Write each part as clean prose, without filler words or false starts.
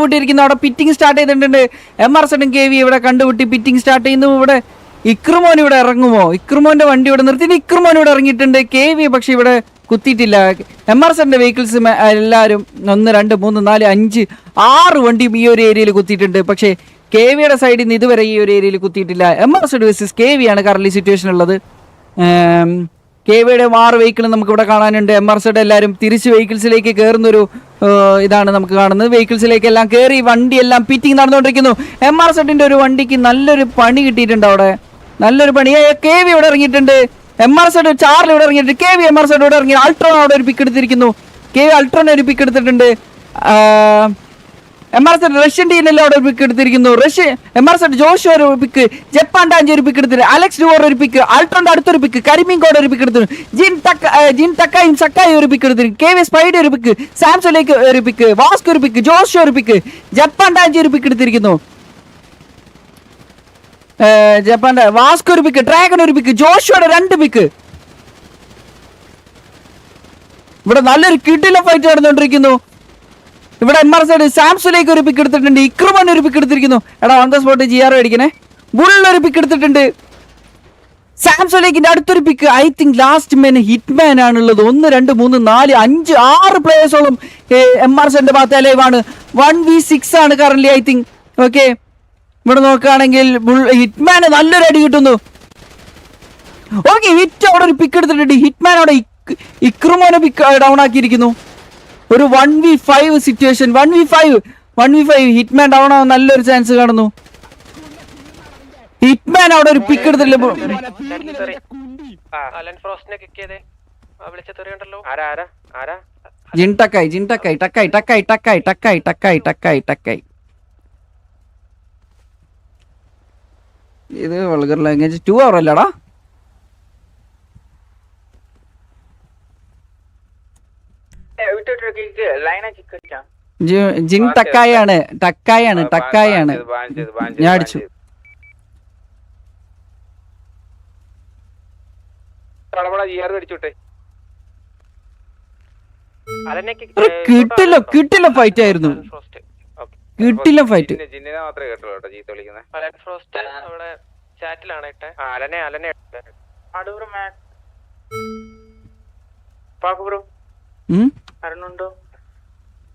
കണ്ടുപിട്ടിയിരിക്കുന്നു. അവിടെ pitting start ചെയ്തിട്ടുണ്ട്. MR7 KV ഇവിടെ കണ്ടുപിട്ടി പിറ്റിംഗ് സ്റ്റാർട്ട് ചെയ്യുന്നു. ഇവിടെ ഇക്രുമോൻ ഇവിടെ ഇറങ്ങുമോ? ഇക്രുമോന്റെ വണ്ടി ഇവിടെ നിർത്തിയിട്ട് ഇക്രുമോൻ ഇവിടെ ഇറങ്ങിയിട്ടുണ്ട്. KV പക്ഷെ ഇവിടെ കുത്തിയിട്ടില്ല. MR7 വെഹിക്കിൾസ് എല്ലാവരും 1 2 3 4 5 6 വണ്ടിയും ഈ ഒരു ഏരിയയിൽ കുത്തിയിട്ടുണ്ട്. പക്ഷേ KVയുടെ സൈഡിൽ നിന്ന് ഇതുവരെ ഈ ഒരു ഏരിയയിൽ കുത്തിയിട്ടില്ല. MR7 വേഴ്സസ് KV ആണ് കറന്റ് സിറ്റുവേഷൻ ഉള്ളത്. KVയുടെ 6 വെഹിക്കിൾ നമുക്ക് ഇവിടെ കാണാനുണ്ട്. MR7 എല്ലാവരും തിരിച്ച് വെഹിക്കിൾസിലേക്ക് കയറുന്നൊരു ഇതാണ് നമുക്ക് കാണുന്നത്. വെഹിക്കിൾസിലേക്ക് എല്ലാം കയറി വണ്ടിയെല്ലാം പിറ്റിംഗ് നടന്നുകൊണ്ടിരിക്കുന്നു. MR7ന്റെ ഒരു വണ്ടിക്ക് നല്ലൊരു പണി കിട്ടിയിട്ടുണ്ട്. അവിടെ നല്ലൊരു പണി. KV ഇവിടെ ഇറങ്ങിയിട്ടുണ്ട്. MR7 ചാർലി ഇവിടെ ഇറങ്ങിയിട്ടുണ്ട്. KV MR7 ഇവിടെ ഇറങ്ങി. അൾട്രോൺ അവിടെ ഒരു പിക്ക് എടുത്തിരിക്കുന്നു. KV അൾട്രോൺ ഒരു പിക്ക് എടുത്തിട്ടുണ്ട്. MR7 റഷ്യൻ ടീമിൽ അവിടെ ഒരു പിക്ക് എടുത്തിരിക്കുന്നു. MR7 ജോഷു ഒരു പിക്ക്, ജപ്പാൻ ടാഞ്ചി ഒരു പിക്ക് എടുത്തിട്ട്, അലക്സ് ഡുവോർ ഒരു പിക്ക്, അൾട്രോന്റെ അടുത്തൊരു പിക്ക്, കരിമീൻകോട് ഒരു പിക്ക് എടുത്തിട്ടുണ്ട്, ജിൻ ടക്കായും സക്കായി ഒരു പിക്ക് എടുത്തിട്ടുണ്ട്, KV സ്പൈഡി ഒരു പിക്ക്, സാംസോലേക്ക് ഒരു പിക്ക്, വാസ്കോ ഒരു പിക്ക്, ജോഷു ഒരു പിക്ക്, ജപ്പാൻ ടാഞ്ചി ഒരു പിക്ക് എടുത്തിരിക്കുന്നു. ജപ്പാന്റെ വാസ്കോ ഒരു പിക്ക്, ഡ്രാഗൺ ഒരു പിക്ക്, ജോഷുയുടെ 2 പിക്ക്. ഇവിടെ നല്ലൊരു കിടിലൻ ഫൈറ്റ് നടന്നുകൊണ്ടിരിക്കുന്നു. ഇവിടെ MR7 സാംസോലേക്ക് ഒരു പിക്ക് എടുത്തിട്ടുണ്ട്. ഇക്രുമൻ ഒരു പിക്ക് എടുത്തിരിക്കുന്നു. എടാ ഓൺ ദ സ്പോട്ട് GR അടിക്കണേ. ബുൾ ഒരു പിക്ക് എടുത്തിട്ടുണ്ട്. സാംസോലേക്കിന്റെ അടുത്തൊരു pick. I think last men hitman ആണുള്ളത്. 1 2 3 4 5 6 പ്ലേയേഴ്സോളം MR7 ഭാഗത്ത് ലൈവാണ്. 1v6 ആണ് കറന്റ് ഐ തിങ്ക്. ഓക്കെ, ഇവിടെ നോക്കുകയാണെങ്കിൽ ഹിറ്റ്മാന് നല്ലൊരു അടി കിട്ടുന്നു. ഓക്കെ, ഹിറ്റ് അവിടെ ഒരു പിക്ക് എടുത്തിട്ടുണ്ട്. ഹിറ്റ്മാൻ അവിടെ ഇക്രുമോനെ പിക്ക് ഡൗൺ ആക്കിയിരിക്കുന്നു. ഒരു 1v5 situation. 1v5 Hitman down ആവാൻ നല്ലൊരു ചാൻസ് കാണുന്നു. ഹിറ്റ്മാൻ അവിടെ ഒരു പിക്ക് എടുത്തില്ല. ഇത് വൾഗർ ലാംഗ്വേജ് 2 hour അല്ലടാ. ജിൻ ടക്കായാണ്. ഞാൻ അടിച്ചു. കിട്ടില്ല ഫൈറ്റ് ആയിരുന്നു. കിട്ടില്ല ഫൈറ്റ്.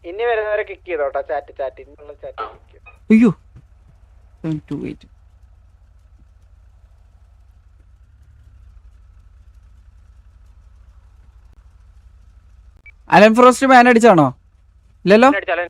ഇനി വരുന്നവരെ കിക്ക് ചെയ്തോട്ടാ. ചാറ്റ് അയ്യോ, അലൻ ഫ്രോസ്റ്റ് മാൻ അടിച്ചാണോ? ഇല്ലല്ലോ.